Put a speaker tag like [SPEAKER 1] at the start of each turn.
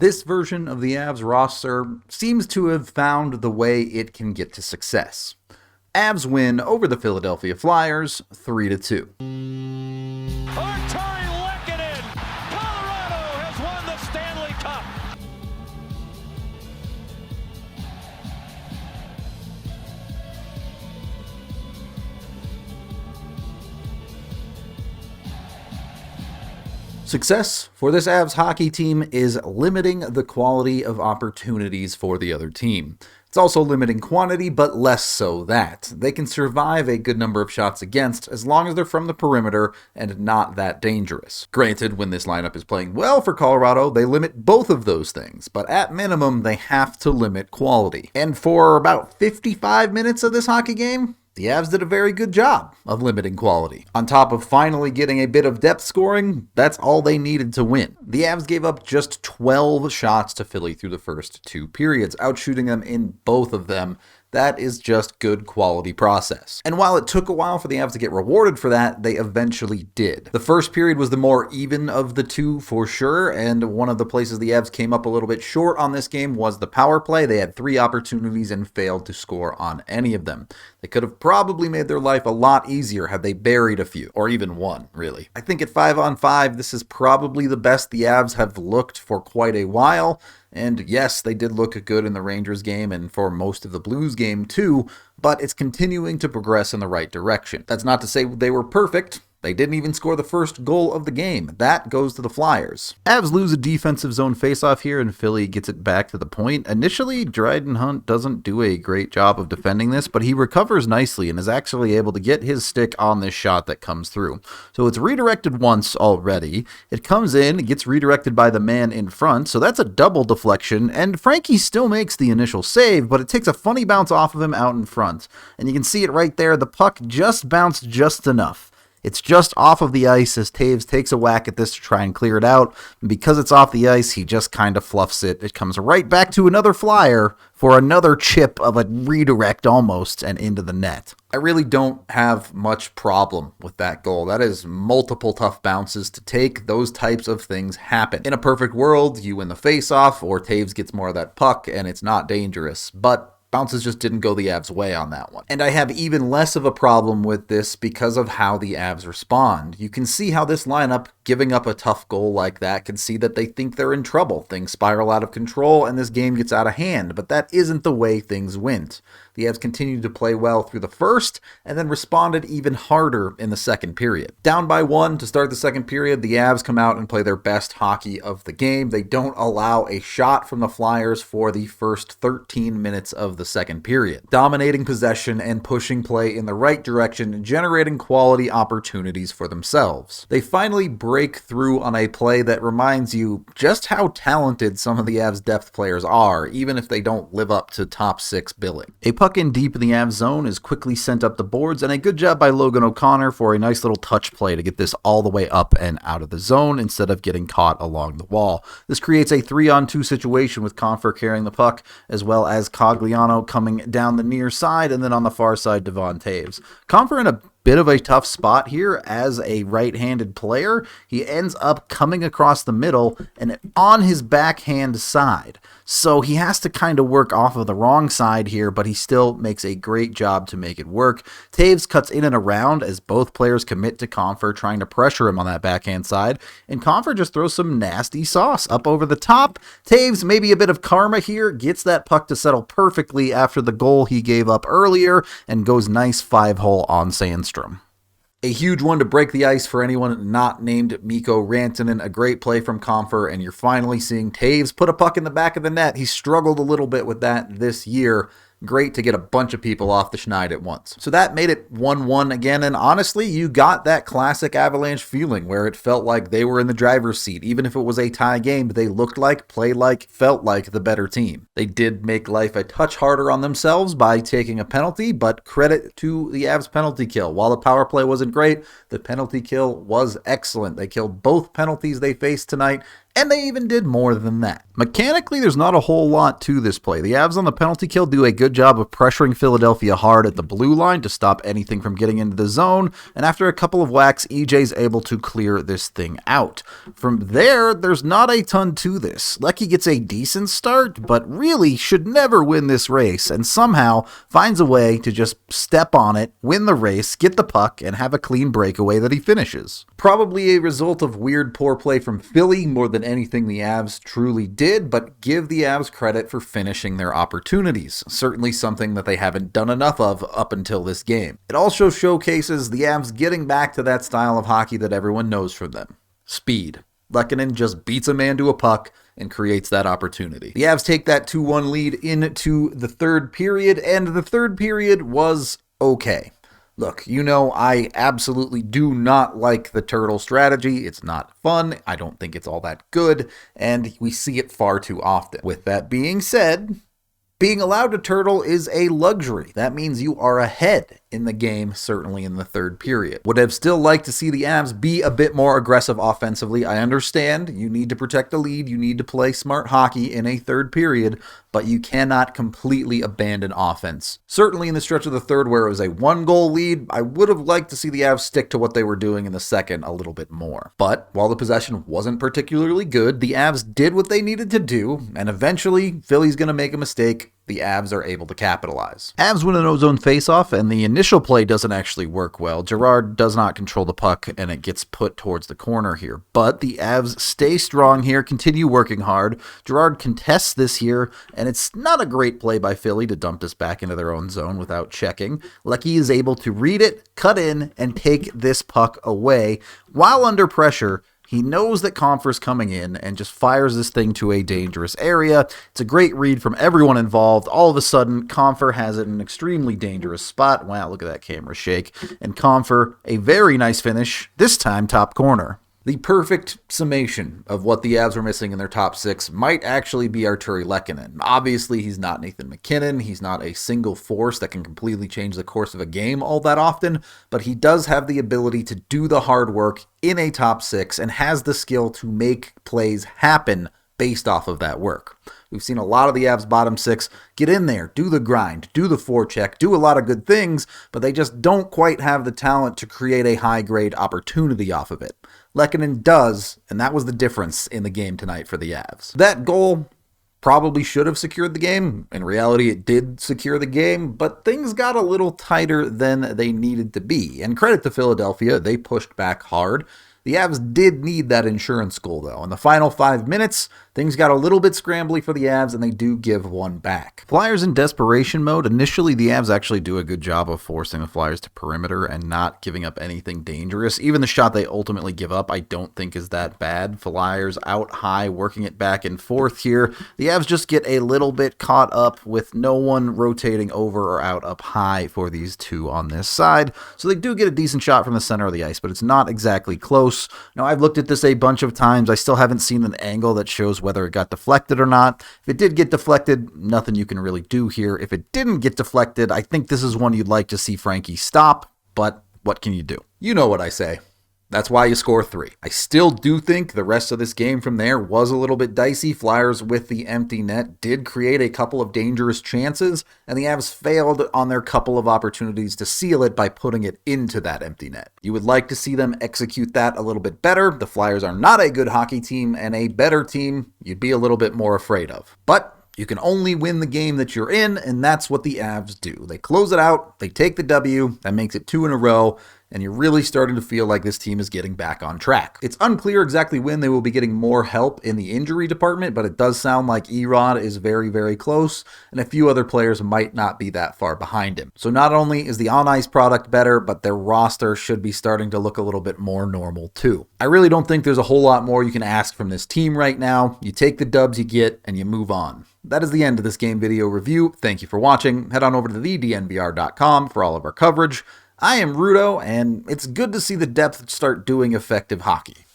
[SPEAKER 1] This version of the Avs roster seems to have found the way it can get to success. Avs win over the Philadelphia Flyers 3-2.
[SPEAKER 2] Artturi, Lehkonen! Colorado has won the Stanley Cup!
[SPEAKER 1] Success for this Avs hockey team is limiting the quality of opportunities for the other team. It's also limiting quantity, but less so that. They can survive a good number of shots against as long as they're from the perimeter and not that dangerous. Granted, when this lineup is playing well for Colorado, they limit both of those things, but at minimum, they have to limit quality. And for about 55 minutes of this hockey game, the Avs did a very good job of limiting quality. On top of finally getting a bit of depth scoring, that's all they needed to win. The Avs gave up just 12 shots to Philly through the first two periods, outshooting them in both of them. That is just good quality process. And while it took a while for the Avs to get rewarded for that, they eventually did. The first period was the more even of the two for sure, and one of the places the Avs came up a little bit short on this game was the power play. They had 3 opportunities and failed to score on any of them. They could have probably made their life a lot easier had they buried a few, or even one, really. I think at 5-on-5, this is probably the best the Avs have looked for quite a while. And yes, they did look good in the Rangers game and for most of the Blues game too, but it's continuing to progress in the right direction. That's not to say they were perfect. They didn't even score the first goal of the game. That goes to the Flyers. Avs lose a defensive zone faceoff here, and Philly gets it back to the point. Initially, Dryden Hunt doesn't do a great job of defending this, but he recovers nicely and is actually able to get his stick on this shot that comes through. So it's redirected once already. It comes in, it gets redirected by the man in front, so that's a double deflection, and Frankie still makes the initial save, but it takes a funny bounce off of him out in front. And you can see it right there, the puck just bounced just enough. It's just off of the ice as Toews takes a whack at this to try and clear it out. And because it's off the ice, he just kind of fluffs it. It comes right back to another Flyer for another chip of a redirect almost and into the net. I really don't have much problem with that goal. That is multiple tough bounces to take. Those types of things happen. In a perfect world, you win the face-off or Toews gets more of that puck and it's not dangerous. But bounces just didn't go the Avs' way on that one. And I have even less of a problem with this because of how the Avs respond. You can see how this lineup, giving up a tough goal like that, can see that they think they're in trouble. Things spiral out of control and this game gets out of hand, but that isn't the way things went. The Avs continued to play well through the first and then responded even harder in the second period. Down by 1 to start the second period, the Avs come out and play their best hockey of the game. They don't allow a shot from the Flyers for the first 13 minutes of the second period, dominating possession and pushing play in the right direction, generating quality opportunities for themselves. They finally break through on a play that reminds you just how talented some of the Avs depth players are, even if they don't live up to top 6 billing. A puck in deep in the Avs zone is quickly sent up the boards, and a good job by Logan O'Connor for a nice little touch play to get this all the way up and out of the zone instead of getting caught along the wall. This creates a 3-on-2 situation with Compher carrying the puck, as well as Cogliano coming down the near side, and then on the far side, Devon Toews. Compher in a bit of a tough spot here as a right-handed player. He ends up coming across the middle and on his backhand side. So he has to kind of work off of the wrong side here, but he still makes a great job to make it work. Toews cuts in and around as both players commit to Compher, trying to pressure him on that backhand side, and Compher just throws some nasty sauce up over the top. Toews, maybe a bit of karma here, gets that puck to settle perfectly after the goal he gave up earlier, and goes nice 5-hole on Sandstrom. A huge one to break the ice for anyone not named Mikko Rantanen. A great play from Compher, and you're finally seeing Toews put a puck in the back of the net. He struggled a little bit with that this year. Great to get a bunch of people off the schneid at once. So that made it 1-1 again, and honestly, you got that classic Avalanche feeling where it felt like they were in the driver's seat. Even if it was a tie game, they looked like, played like, felt like the better team. They did make life a touch harder on themselves by taking a penalty, but credit to the Avs penalty kill. While the power play wasn't great, the penalty kill was excellent. They killed both penalties they faced tonight, And they even did more than that. Mechanically, there's not a whole lot to this play. The Avs on the penalty kill do a good job of pressuring Philadelphia hard at the blue line to stop anything from getting into the zone, and after a couple of whacks, EJ's able to clear this thing out. From there, there's not a ton to this. Lecky gets a decent start, but really should never win this race, and somehow finds a way to just step on it, win the race, get the puck, and have a clean breakaway that he finishes. Probably a result of weird poor play from Philly more than anything the Avs truly did, but give the Avs credit for finishing their opportunities. Certainly something that they haven't done enough of up until this game. It also showcases the Avs getting back to that style of hockey that everyone knows from them. Speed. Lehkonen just beats a man to a puck and creates that opportunity. The Avs take that 2-1 lead into the third period, and the third period was okay. Look, you know I absolutely do not like the turtle strategy. It's not fun. I don't think it's all that good, and we see it far too often. With that being said, being allowed to turtle is a luxury. That means you are ahead in the game, certainly in the third period. Would have still liked to see the Avs be a bit more aggressive offensively. I understand you need to protect the lead, you need to play smart hockey in a third period, but you cannot completely abandon offense. Certainly in the stretch of the third where it was a 1-goal lead, I would have liked to see the Avs stick to what they were doing in the second a little bit more. But while the possession wasn't particularly good, the Avs did what they needed to do, and eventually Philly's going to make a mistake. The Avs are able to capitalize. Avs win an ozone faceoff, and the initial play doesn't actually work well. Girard does not control the puck, and it gets put towards the corner here. But the Avs stay strong here, continue working hard. Girard contests this here, and it's not a great play by Philly to dump this back into their own zone without checking. Lecky is able to read it, cut in, and take this puck away. While under pressure, he knows that Compher's coming in and just fires this thing to a dangerous area. It's a great read from everyone involved. All of a sudden, Compher has it in an extremely dangerous spot. Wow, look at that camera shake. And Compher, a very nice finish, this time top corner. The perfect summation of what the Avs were missing in their top six might actually be Artturi Lehkonen. Obviously, he's not Nathan MacKinnon. He's not a single force that can completely change the course of a game all that often, but he does have the ability to do the hard work in a top six and has the skill to make plays happen based off of that work. We've seen a lot of the Avs bottom six get in there, do the grind, do the forecheck, do a lot of good things, but they just don't quite have the talent to create a high-grade opportunity off of it. Lehkonen does, and that was the difference in the game tonight for the Avs. That goal probably should have secured the game. In reality, it did secure the game, but things got a little tighter than they needed to be. And credit to Philadelphia, they pushed back hard. The Avs did need that insurance goal, though. In the final 5 minutes, things got a little bit scrambly for the Avs, and they do give one back. Flyers in desperation mode. Initially, the Avs actually do a good job of forcing the Flyers to perimeter and not giving up anything dangerous. Even the shot they ultimately give up, I don't think is that bad. Flyers out high, working it back and forth here. The Avs just get a little bit caught up with no one rotating over or out up high for these two on this side. So they do get a decent shot from the center of the ice, but it's not exactly close. Now, I've looked at this a bunch of times. I still haven't seen an angle that shows whether it got deflected or not. If it did get deflected, nothing you can really do here. If it didn't get deflected, I think this is one you'd like to see Frankie stop, but what can you do? You know what I say. That's why you score 3. I still do think the rest of this game from there was a little bit dicey. Flyers with the empty net did create a couple of dangerous chances, and the Avs failed on their couple of opportunities to seal it by putting it into that empty net. You would like to see them execute that a little bit better. The Flyers are not a good hockey team, and a better team you'd be a little bit more afraid of. But you can only win the game that you're in, and that's what the Avs do. They close it out, they take the W, that makes it 2 in a row, and you're really starting to feel like this team is getting back on track. It's unclear exactly when they will be getting more help in the injury department, but it does sound like Erod is very, very close, and a few other players might not be that far behind him. So not only is the on-ice product better, but their roster should be starting to look a little bit more normal too. I really don't think there's a whole lot more you can ask from this team right now. You take the dubs you get, and you move on. That is the end of this game video review. Thank you for watching. Head on over to thednvr.com for all of our coverage. I am Rudo, and it's good to see the depth start doing effective hockey.